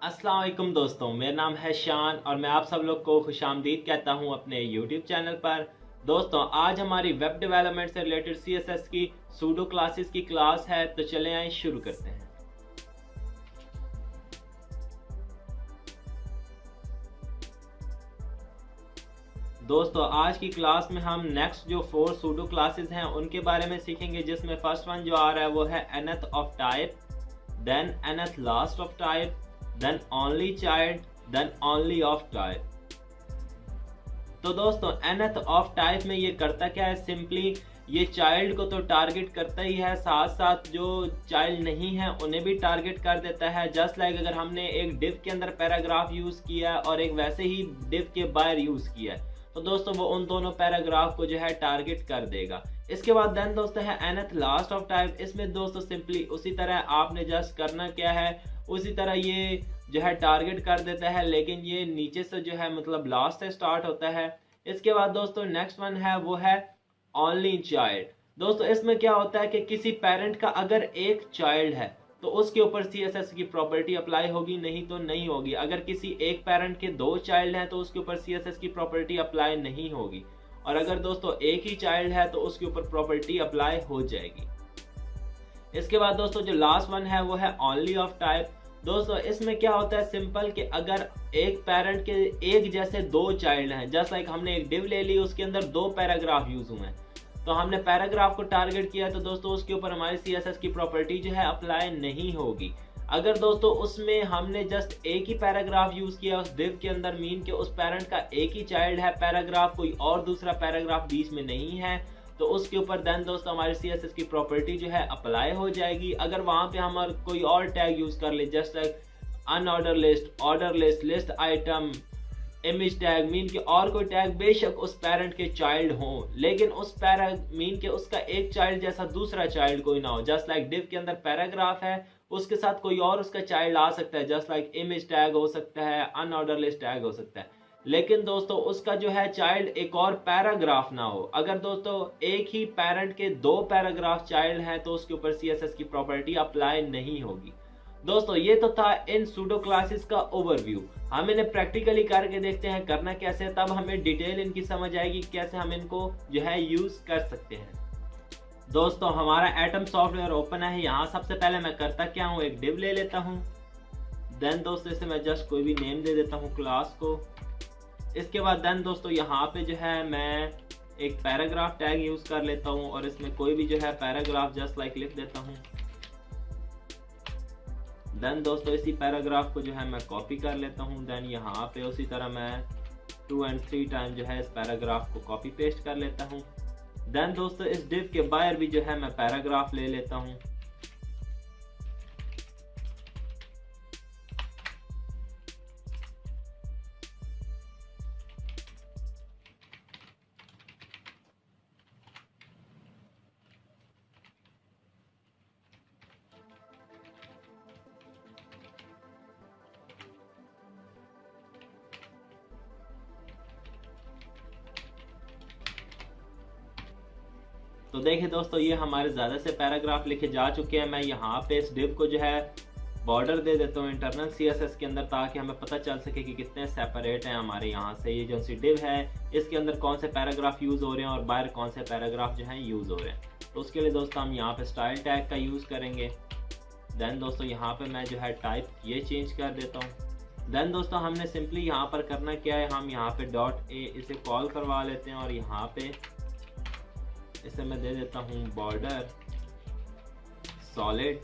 अस्सलाम वालेकुम दोस्तों, मेरा नाम है शान और मैं आप सब लोग को खुशामदीद कहता हूं अपने YouTube चैनल पर। दोस्तों, आज हमारी वेब डेवलपमेंट से रिलेटेड CSS की सूडो क्लासेस की क्लास है, तो चलें आइए शुरू करते हैं। दोस्तों, आज की क्लास में हम नेक्स्ट जो 4 सूडो क्लासेस हैं उनके बारे में सीखेंगे, जिसमें फर्स्ट वन जो आ रहा है वो है nth of type, then nth last of type, then only child, then only of type. तो दोस्तों, nth ऑफ टाइप में ये करता क्या है, सिंपली ये चाइल्ड को तो टारगेट करता ही है, साथ साथ जो चाइल्ड नहीं है उन्हें भी टारगेट कर देता है। जस्ट लाइक अगर हमने एक डिव के अंदर पैराग्राफ यूज किया है और एक वैसे ही डिव के बाहर यूज किया है, तो दोस्तों वो उन दोनों पैराग्राफ को जो है टारगेट कर देगा। इसके बाद देन दोस्तों है nth लास्ट ऑफ टाइप। इसमें दोस्तों सिंपली उसी तरह आपने जस्ट करना क्या है, उसी तरह ये जो है टारगेट कर देता है, लेकिन ये नीचे से जो है मतलब लास्ट से स्टार्ट होता है। इसके बाद दोस्तों नेक्स्ट वन है वो है ओनली चाइल्ड। दोस्तों इसमें क्या होता है कि किसी पेरेंट का अगर एक चाइल्ड है तो उसके ऊपर CSS की प्रॉपर्टी अप्लाई होगी, नहीं तो नहीं होगी। अगर किसी एक पेरेंट के 2 चाइल्ड हैं तो उसके ऊपर CSS की प्रॉपर्टी अप्लाई नहीं होगी, और अगर दोस्तों एक ही चाइल्ड है तो उसके ऊपर प्रॉपर्टी अप्लाई हो जाएगी। इसके बाद दोस्तों जो लास्ट वन है वो है ओनली ऑफ टाइप। दोस्तों इसमें क्या होता है, सिंपल कि अगर एक पेरेंट के एक जैसे 2 चाइल्ड हैं, जस्ट लाइक हमने एक डिव ले ली, उसके अंदर 2 पैराग्राफ यूज हुए हैं, तो हमने पैराग्राफ को टारगेट किया तो दोस्तों उसके ऊपर हमारी CSS की प्रॉपर्टी जो है अप्लाई नहीं होगी। अगर दोस्तों उसमें हमने जस्ट एक ही पैराग्राफ यूज किया उस डिव के अंदर, मीन के उस पेरेंट का एक ही चाइल्ड है पैराग्राफ, कोई और दूसरा पैराग्राफ बीच में नहीं है, तो उसके ऊपर देन दोस्तों हमारी CSS की प्रॉपर्टी जो है अप्लाई हो जाएगी। अगर वहां पे हम कोई और टैग यूज कर ले, just like unordered list, order list, list item, image tag, mean के और कोई टैग, बेशक उस पेरेंट के चाइल्ड हो, लेकिन उस मीन के उसका एक चाइल्ड जैसा दूसरा चाइल्ड कोई ना हो। जस्ट लाइक डिव के अंदर पैराग्राफ है, उसके साथ कोई और उसका चाइल्ड आ सकता है, जस्ट लाइक इमेज टैग हो सकता है, अनऑर्डर लिस्ट टैग हो सकता है, लेकिन दोस्तों उसका जो है चाइल्ड एक और पैराग्राफ ना हो। अगर दोस्तों एक ही पेरेंट के 2 पैराग्राफ चाइल्ड हैं तो उसके ऊपर CSS की प्रॉपर्टी अप्लाई नहीं होगी। दोस्तों ये तो था इन सूडो क्लासेस का ओवरव्यू। हम इन्हें प्रैक्टिकली करके देखते हैं करना कैसे, तब हमें डिटेल इनकी समझ आएगी कैसे हम इनको जो है यूज कर सकते हैं। दोस्तों हमारा एटम सॉफ्टवेयर ओपन है। यहाँ सबसे पहले मैं करता क्या हूँ, एक डिव ले लेता हूँ, देन दोस्तों इसे मैं जस्ट कोई भी नेम दे देता हूँ क्लास को। इसके बाद देन दोस्तों यहाँ पे जो है मैं एक पैराग्राफ टैग यूज कर लेता हूँ और इसमें कोई भी जो है पैराग्राफ जस्ट लाइक लिख देता हूँ। देन दोस्तों इसी पैराग्राफ को जो है मैं कॉपी कर लेता हूँ। देन यहाँ पे उसी तरह मैं 2 और 3 टाइम जो है इस पैराग्राफ को कॉपी पेस्ट कर लेता हूँ। देन दोस्तों इस डिव के बाहर भी जो है मैं पैराग्राफ ले लेता हूँ। तो देखिए दोस्तों ये हमारे ज़्यादा से पैराग्राफ लिखे जा चुके हैं। मैं यहाँ पे इस डिव को जो है बॉर्डर दे देता हूँ इंटरनल CSS के अंदर, ताकि हमें पता चल सके कि कितने सेपरेट हैं हमारे यहाँ से ये जो सी डिव है, इसके अंदर कौन से पैराग्राफ यूज़ हो रहे हैं और बाहर कौन से पैराग्राफ जो हैं यूज़ हो रहे हैं। तो उसके लिए दोस्तों हम यहाँ पे स्टाइल टैग का यूज़ करेंगे। देन दोस्तों यहाँ पे मैं जो है टाइप ये चेंज कर देता हूँ। देन दोस्तों हमने सिंपली यहाँ पर करना क्या है, हम यहाँ पे .a इसे कॉल करवा लेते हैं और यहाँ पे इसे मैं दे देता हूँ बॉर्डर सॉलिड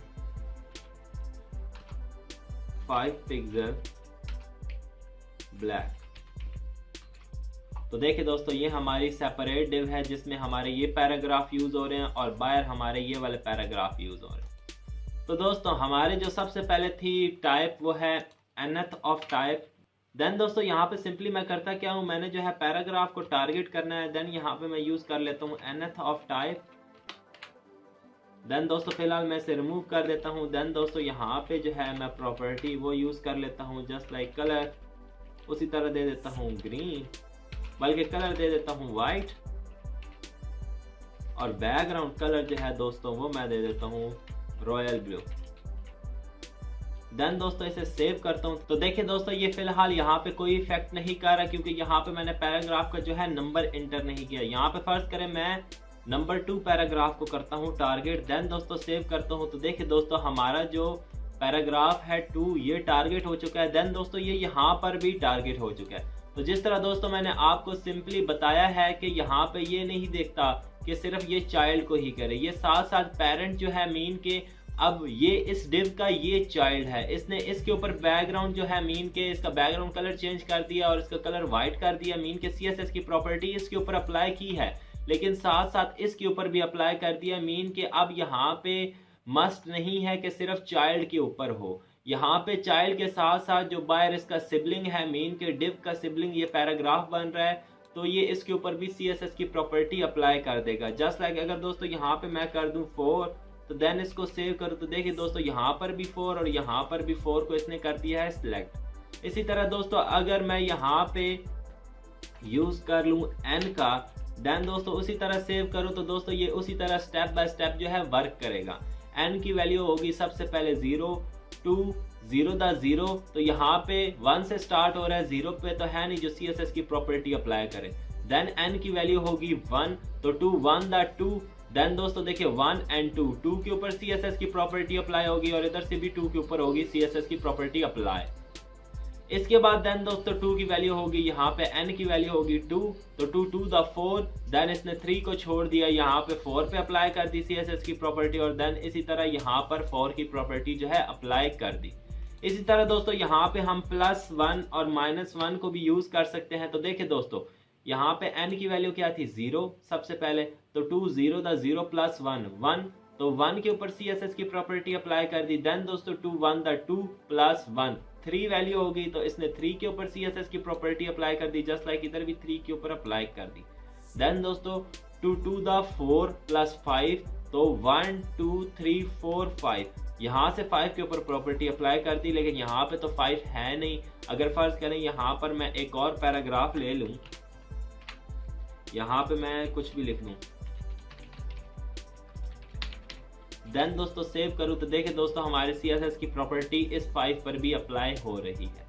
5 पिक्सल ब्लैक। तो देखिए दोस्तों ये हमारी सेपरेट डिव है जिसमें हमारे ये पैराग्राफ यूज हो रहे हैं और बाहर हमारे ये वाले पैराग्राफ यूज हो रहे हैं। तो दोस्तों हमारे जो सबसे पहले थी टाइप वो है nth ऑफ टाइप। देन दोस्तों यहाँ पे सिंपली मैं करता क्या हूँ, मैंने जो है पैराग्राफ को टारगेट करना है, देन यहाँ पे मैं यूज कर लेता हूँ nth ऑफ टाइप। देन दोस्तों फिलहाल मैं इसे रिमूव कर देता हूँ। देन दोस्तों यहाँ पे जो है मैं प्रॉपर्टी वो यूज कर लेता हूँ, जस्ट लाइक कलर, उसी तरह दे देता हूँ ग्रीन, बल्कि कलर दे देता हूँ वाइट, और बैकग्राउंड कलर जो है दोस्तों वो मैं दे देता हूँ रॉयल ब्लू। देन दोस्तों इसे सेव करता हूँ। तो देखिए दोस्तों ये फिलहाल यहाँ पे कोई इफेक्ट नहीं कर रहा क्योंकि यहाँ पे मैंने पैराग्राफ का जो है नंबर इंटर नहीं किया। यहाँ पे फर्ज करें मैं नंबर 2 पैराग्राफ को करता हूँ टारगेट, देन दोस्तों सेव करता हूँ। तो देखिए दोस्तों हमारा जो पैराग्राफ है 2 ये टारगेट हो चुका है। देन दोस्तों ये यहाँ पर भी टारगेट हो चुका है। तो जिस तरह दोस्तों मैंने आपको सिंपली बताया है कि यहाँ पे ये नहीं देखता कि सिर्फ ये चाइल्ड को ही करे, ये साथ साथ पेरेंट जो है मीन के, अब ये इस डिव का ये चाइल्ड है, इसने इसके ऊपर बैकग्राउंड जो है मीन के इसका बैकग्राउंड कलर चेंज कर दिया और इसका कलर व्हाइट कर दिया, मीन के CSS की प्रॉपर्टी इसके ऊपर अप्लाई की है, लेकिन साथ साथ इसके ऊपर भी अप्लाई कर दिया। मीन के अब यहाँ पे मस्ट नहीं है कि सिर्फ चाइल्ड के ऊपर हो, यहाँ पे चाइल्ड के साथ साथ जो बायर इसका सिबलिंग है, मीन के डिव का सिबलिंग ये पैराग्राफ बन रहा है, तो ये इसके ऊपर भी CSS की प्रॉपर्टी अप्लाई कर देगा। जस्ट लाइक अगर दोस्तों यहाँ पे मैं कर दूं 4, तो देन इसको सेव करूँ तो देखिए दोस्तों यहाँ पर भी 4 और यहाँ पर भी 4 को इसने कर दिया है सिलेक्ट। इसी तरह दोस्तों अगर मैं यहाँ पे यूज कर लूँ n का, देन दोस्तों उसी तरह सेव करूँ तो दोस्तों ये उसी तरह स्टेप बाय स्टेप जो है वर्क करेगा। n की वैल्यू होगी सबसे पहले 0 2 0 दा 0, तो यहाँ पे 1 से स्टार्ट हो रहा है, 0 पे तो है नहीं जो CSS की प्रॉपर्टी अप्लाई करे। देन n की वैल्यू होगी 1, तो 2 1 दा 2, देन दोस्तों देखिए 1 and 2, 2 के ऊपर CSS की प्रॉपर्टी अप्लाई होगी और इधर से भी 2 के ऊपर होगी CSS की प्रॉपर्टी अप्लाई। इसके बाद देन दोस्तों 2 की वैल्यू होगी, यहाँ पे n की वैल्यू होगी 2, तो 2 2 दा 4, देन इसने 3 को छोड़ दिया, यहाँ पे 4 पे अप्लाई कर दी CSS की प्रॉपर्टी और देन इसी तरह यहाँ पर 4 की प्रॉपर्टी जो है अप्लाई कर दी। इसी तरह दोस्तों यहाँ पे हम +1 और -1 को भी यूज कर सकते हैं। तो देखिए दोस्तों यहाँ पे n की वैल्यू क्या थी 0 सबसे पहले, तो 2 0 दा 0 + 1 1, तो 1 के ऊपर CSS की प्रॉपर्टी अप्लाई कर दी। देन दोस्तों 2 1 दा 2 + 1 3 वैल्यू होगी, तो इसने 3 के ऊपर CSS की प्रॉपर्टी अप्लाई कर दी, जस्ट लाइक इधर भी 3 के ऊपर अप्लाई कर दी। देन दोस्तों 2 2 दा 4 + 5, तो 1 2 3 4 5, यहाँ से 5 के ऊपर प्रॉपर्टी अप्लाई कर दी, लेकिन यहाँ पे तो 5 है नहीं। अगर फर्ज करें यहाँ पर मैं एक और पैराग्राफ ले लूं, यहाँ पे मैं कुछ भी लिख लूं, देन दोस्तों सेव करूं तो देखिए दोस्तों हमारे CSS की प्रॉपर्टी इस 5 पर भी अप्लाई हो रही है।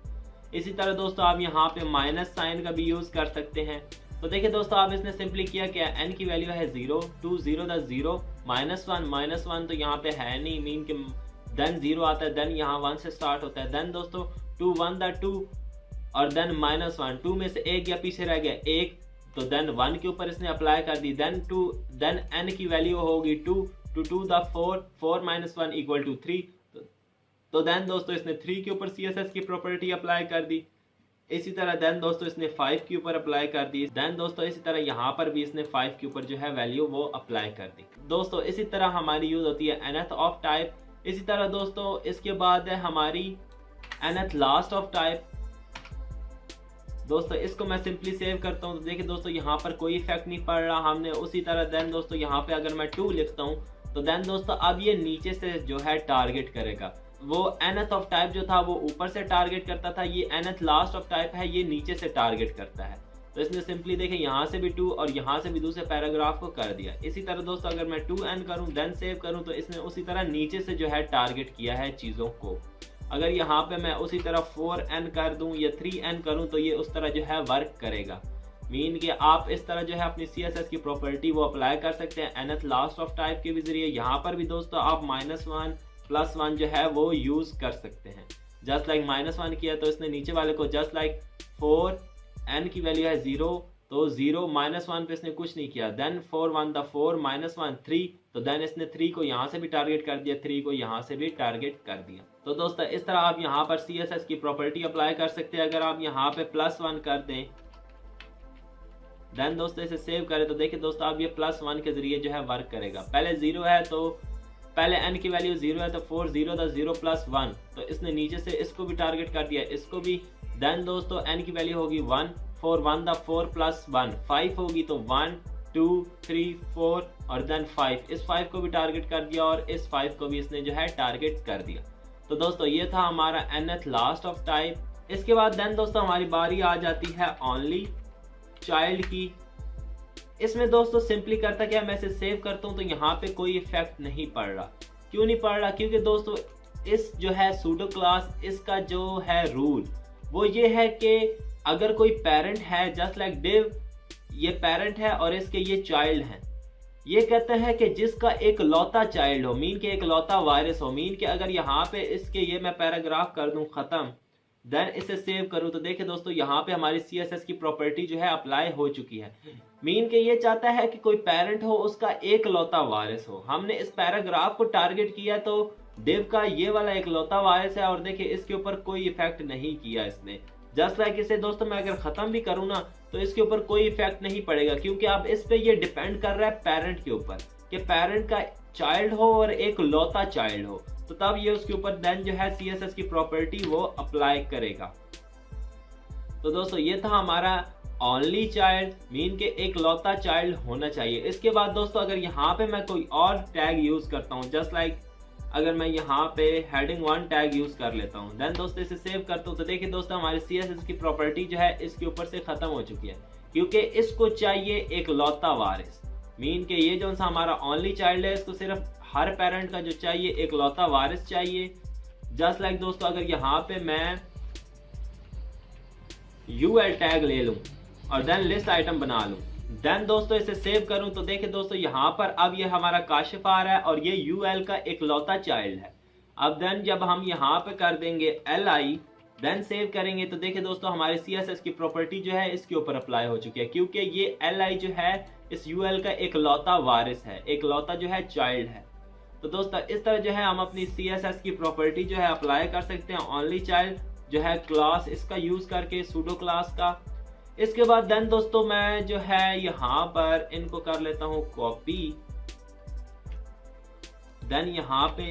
इसी तरह दोस्तों आप यहाँ पे माइनस साइन का भी यूज कर सकते हैं। तो देखिए दोस्तों आप इसने सिंपली किया क्या, n की वैल्यू है 0 2 0 दा 0 -1 तो यहाँ पे है नहीं, मीन के देन 0 आता है, देन यहाँ 1 से स्टार्ट होता है। देन दोस्तों 2 1 दा 2 और देन -1, 2 में से एक या पीछे रह गया 1, तो देन 1 के ऊपर इसने अप्लाई कर दी। देन n की वैल्यू होगी 2 2 दा 4 4 - 1 = 3, तो देन दोस्तों इसने 3 के ऊपर CSS की प्रॉपर्टी अप्लाई कर दी। इसी तरह देन दोस्तों इसने 5 के ऊपर अप्लाई कर दी। देन दोस्तों इसी तरह यहाँ पर भी इसने 5 के ऊपर जो है वैल्यू वो अप्लाई कर दी। दोस्तों इसी तरह हमारी यूज होती है nth ऑफ टाइप। इसी तरह दोस्तों इसके बाद है हमारी nth लास्ट ऑफ टाइप। दोस्तों इसको मैं सिंपली सेव करता हूँ तो देखिए दोस्तों यहाँ पर कोई इफेक्ट नहीं पड़ रहा हमने। उसी तरह देन दोस्तों यहाँ पे अगर मैं 2 लिखता हूँ तो देन दोस्तों अब ये नीचे से जो है टारगेट करेगा। वो nth ऑफ टाइप जो था वो ऊपर से टारगेट करता था, ये nth लास्ट ऑफ टाइप है, ये नीचे से टारगेट करता है। तो इसने सिंपली देखें यहाँ से भी 2 और यहाँ से भी दूसरे पैराग्राफ को कर दिया। इसी तरह दोस्तों अगर मैं 2n करूँ देन सेव करूँ तो इसने उसी तरह नीचे से जो है टारगेट किया है चीज़ों को। अगर यहाँ पे मैं उसी तरह 4n कर दूं या 3n करूं तो ये उस तरह जो है वर्क करेगा। मीन कि आप इस तरह जो है अपनी CSS की प्रॉपर्टी वो अप्लाई कर सकते हैं nth लास्ट ऑफ टाइप के भी जरिए। यहाँ पर भी दोस्तों आप -1 + 1 जो है वो यूज कर सकते हैं। जस्ट लाइक -1 किया तो इसने नीचे वाले को जस्ट लाइक 4 n की वैल्यू है 0 तो 0 -1 पे इसने कुछ नहीं किया। देन 4 1 दा 4 -1 3, तो देन इसने 3 को यहाँ से भी टारगेट कर दिया, 3 को यहाँ से भी टारगेट कर दिया। तो दोस्तों इस तरह आप यहाँ पर CSS की प्रॉपर्टी अप्लाई कर सकते हैं। अगर आप यहाँ पे +1 कर दें देन दोस्तों इसे सेव करें तो देखिए दोस्तों आप ये +1 के जरिए जो है वर्क करेगा। पहले 0 है तो पहले n की वैल्यू 0 है तो 4 0 दा 0 + 1, तो इसने नीचे से इसको भी टारगेट कर दिया, इसको भी। देन दोस्तों n की वैल्यू होगी 1 4 1 दा 4 + 1 5 होगी, तो 1 2 3 4 और देन 5, इस 5 को भी टारगेट कर दिया और इस 5 को भी इसने जो है टारगेट कर दिया। तो दोस्तों ये था हमारा nth लास्ट ऑफ टाइप। इसके बाद देन दोस्तों हमारी बारी आ जाती है ओनली चाइल्ड की। इसमें दोस्तों सिंपली करता क्या, मैं इसे सेव करता हूँ तो यहाँ पे कोई इफेक्ट नहीं पड़ रहा। क्यों नहीं पड़ रहा? क्योंकि दोस्तों इस जो है सूडो क्लास, इसका जो है रूल वो ये है कि अगर कोई पेरेंट है, जस्ट लाइक डिव ये पेरेंट है और इसके ये चाइल्ड हैं, ये कहते हैं कि जिसका एक लौता चाइल्ड हो, मीन के एक लौता वारिस हो, मीन के अगर यहाँ पे इसके ये मैं पैराग्राफ कर दूं खत्म, देन इसे सेव करूं तो देखिए दोस्तों यहाँ पे हमारी CSS की प्रॉपर्टी जो है अप्लाई हो चुकी है। मीन के ये चाहता है कि कोई पेरेंट हो, उसका एक लौता वारिस हो। हमने इस पैराग्राफ को टारगेट किया तो डिव का ये वाला एक लौता वारिस है और देखिए इसके ऊपर कोई इफेक्ट नहीं किया इसने। जस्ट लाइक इसे दोस्तों मैं अगर खत्म भी करूँ ना तो इसके ऊपर कोई इफेक्ट नहीं पड़ेगा, क्योंकि अब इस पे ये डिपेंड कर रहा है पेरेंट के ऊपर कि पेरेंट का चाइल्ड हो और एक लौता चाइल्ड हो, तो तब ये उसके ऊपर देन जो है CSS की प्रॉपर्टी वो अप्लाई करेगा। तो दोस्तों ये था हमारा ओनली चाइल्ड, मीन के एक लौता चाइल्ड होना चाहिए। इसके बाद दोस्तों अगर यहाँ पे मैं कोई और टैग यूज करता हूँ, जस्ट लाइक अगर मैं यहाँ पे हेडिंग 1 टैग यूज कर लेता हूँ, देन दोस्तों इसे सेव करता हूँ तो देखिए दोस्तों हमारी CSS की प्रॉपर्टी जो है इसके ऊपर से खत्म हो चुकी है, क्योंकि इसको चाहिए एक लौता वारिस। मीन के ये जो सा हमारा ओनली चाइल्ड है इसको सिर्फ हर पेरेंट का जो चाहिए एक लौता वारिस चाहिए। जस्ट लाइक दोस्तों अगर यहाँ पे मैं UL टैग ले लूं और देन लिस्ट आइटम बना लूं, देन दोस्तों इसे सेव करूं तो देखिए दोस्तों यहाँ पर अब ये हमारा काशिफ आ रहा है और ये UL का एक लौता चाइल्ड है। अब देन जब हम यहाँ पे कर देंगे LI, देन सेव करेंगे तो देखिए दोस्तों हमारी CSS की प्रॉपर्टी जो है इसके ऊपर अप्लाई हो चुकी है, क्योंकि ये LI जो है इस UL का एक लौता वारिस है, एक लौता जो है चाइल्ड है। तो दोस्तों इस तरह जो है हम अपनी CSS की प्रॉपर्टी जो है अप्लाई कर सकते हैं ओनली चाइल्ड जो है क्लास इसका यूज करके, सूडो क्लास का। इसके बाद देन दोस्तों मैं जो है यहाँ पर इनको कर लेता हूँ कॉपी, देन यहाँ पे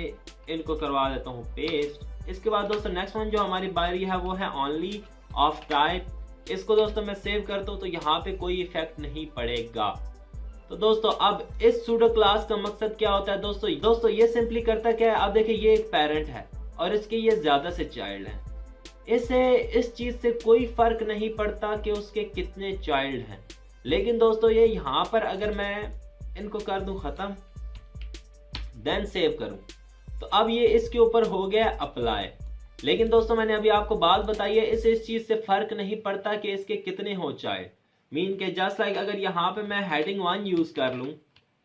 इनको करवा देता हूँ पेस्ट। इसके बाद दोस्तों नेक्स्ट वन जो हमारी बारी है वो है ओनली ऑफ टाइप। इसको दोस्तों मैं सेव करता हूँ तो यहाँ पे कोई इफेक्ट नहीं पड़ेगा। तो दोस्तों अब इस सूडो क्लास का मकसद क्या होता है दोस्तों ये सिंपली करता क्या है, अब देखिए ये एक पेरेंट है और इसके ये ज्यादा से चाइल्ड हैं, इसे इस चीज से कोई फर्क नहीं पड़ता कि उसके कितने चाइल्ड हैं। लेकिन दोस्तों ये यहाँ पर अगर मैं इनको कर दूं खत्म, देन सेव करूं तो अब ये इसके ऊपर हो गया अप्लाई। लेकिन दोस्तों मैंने अभी आपको बात बताई है, इसे इस चीज से फर्क नहीं पड़ता कि इसके कितने हो चाइल्ड। मीन के जस्ट लाइक अगर यहाँ पे मैं हेडिंग 1 यूज कर लूं,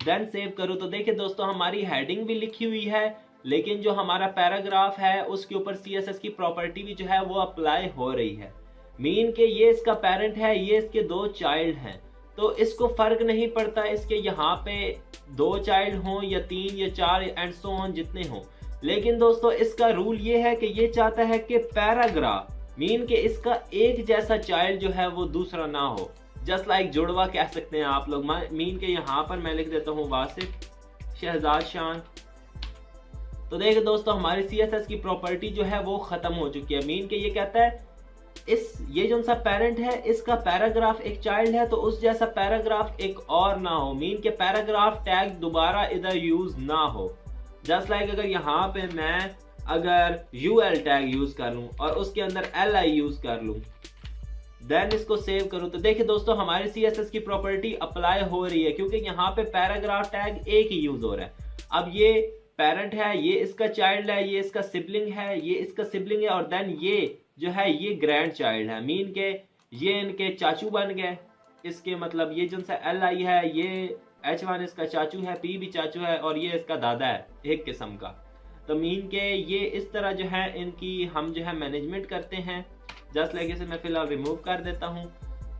देन सेव करूं तो देखिए दोस्तों हमारी हेडिंग भी लिखी हुई है, लेकिन जो हमारा पैराग्राफ है उसके ऊपर CSS की प्रॉपर्टी भी जो है वो अप्लाई हो रही है। मीन के ये इसका पेरेंट है, ये इसके 2 चाइल्ड हैं, तो इसको फर्क नहीं पड़ता इसके यहाँ पे 2 चाइल्ड हों या 3 या 4 एंड सो ऑन जितने हों। लेकिन दोस्तों इसका रूल ये है कि ये चाहता है कि पैराग्राफ मीन के इसका एक जैसा चाइल्ड जो है वो दूसरा ना हो, जस्ट लाइक जुड़वा कह सकते हैं आप लोग। मीन के यहाँ पर मैं लिख देता हूँ वासिफ शहजाद शान। तो देखिए दोस्तों हमारी CSS की प्रॉपर्टी जो है वो खत्म हो चुकी है। मीन के ये कहता है ये जो सा पेरेंट है इसका पैराग्राफ एक चाइल्ड है, तो उस जैसा पैराग्राफ एक और ना हो। मीन के पैराग्राफ टैग दोबारा इधर यूज ना हो। जस्ट लाइक अगर यहाँ पे मैं अगर UL टैग यूज कर लूं और उसके अंदर LI यूज कर लूं, देन इसको सेव करूं तो देखिए दोस्तों हमारी CSS की प्रॉपर्टी अप्लाई हो रही है, क्योंकि यहाँ पे पैराग्राफ टैग एक ही यूज हो रहा है। अब ये पेरेंट है, ये इसका चाइल्ड है, ये इसका सिबलिंग है, ये इसका सिबलिंग है और देन ये जो है ये ग्रैंड चाइल्ड है। मीन के ये इनके चाचू बन गए। इसके मतलब ये जो सा LI है ये H1 इसका चाचू है, P भी चाचू है और ये इसका दादा है एक किस्म का। तो मीन के ये इस तरह जो है इनकी हम जो है मैनेजमेंट करते हैं। जस्ट लाइक इसे मैं फिलहाल रिमूव कर देता हूँ।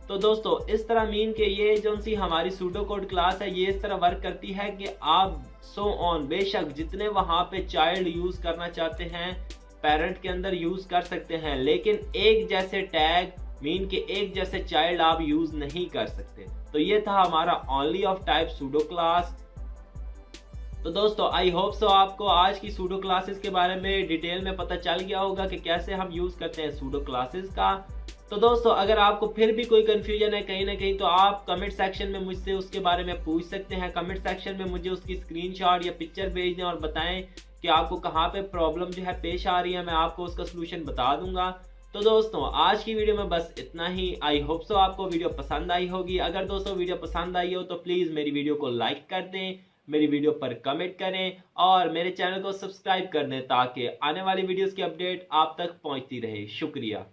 तो दोस्तों इस तरह मीन के ये जो सी हमारी सूडो कोड क्लास है ये इस तरह वर्क करती है कि आप सो ऑन बेशक जितने वहां पे चाइल्ड यूज करना चाहते हैं पेरेंट के अंदर यूज कर सकते हैं, लेकिन एक जैसे टैग मीन के एक जैसे चाइल्ड आप यूज नहीं कर सकते। तो ये था हमारा only of type pseudo class. तो दोस्तों आई होप सो आपको आज की सूडो क्लासेस के बारे में डिटेल में पता चल गया होगा कि कैसे हम यूज करते हैं सूडो क्लासेस का। तो दोस्तों अगर आपको फिर भी कोई कंफ्यूजन है कहीं ना कहीं तो आप कमेंट सेक्शन में मुझसे उसके बारे में पूछ सकते हैं। कमेंट सेक्शन में मुझे उसकी स्क्रीनशॉट या पिक्चर भेज दें और बताएं कि आपको कहाँ पे प्रॉब्लम जो है पेश आ रही है, मैं आपको उसका सलूशन बता दूंगा। तो दोस्तों आज की वीडियो में बस इतना ही। आई होप सो आपको वीडियो पसंद आई होगी। अगर दोस्तों वीडियो पसंद आई हो तो प्लीज मेरी वीडियो को लाइक कर दें, मेरी वीडियो पर कमेंट करें और मेरे चैनल को सब्सक्राइब कर दें ताकि आने वाली वीडियोस की अपडेट आप तक पहुंचती रहे। शुक्रिया।